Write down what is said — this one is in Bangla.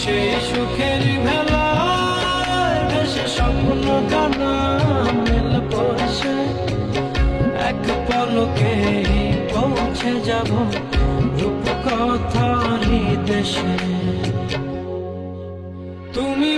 সেই সুখের ভেলায় ভেসে স্বপ্ন কানা মেল পড়ছে, এক পলকে পৌঁছে যাব রূপকথারই দেশে। তুমি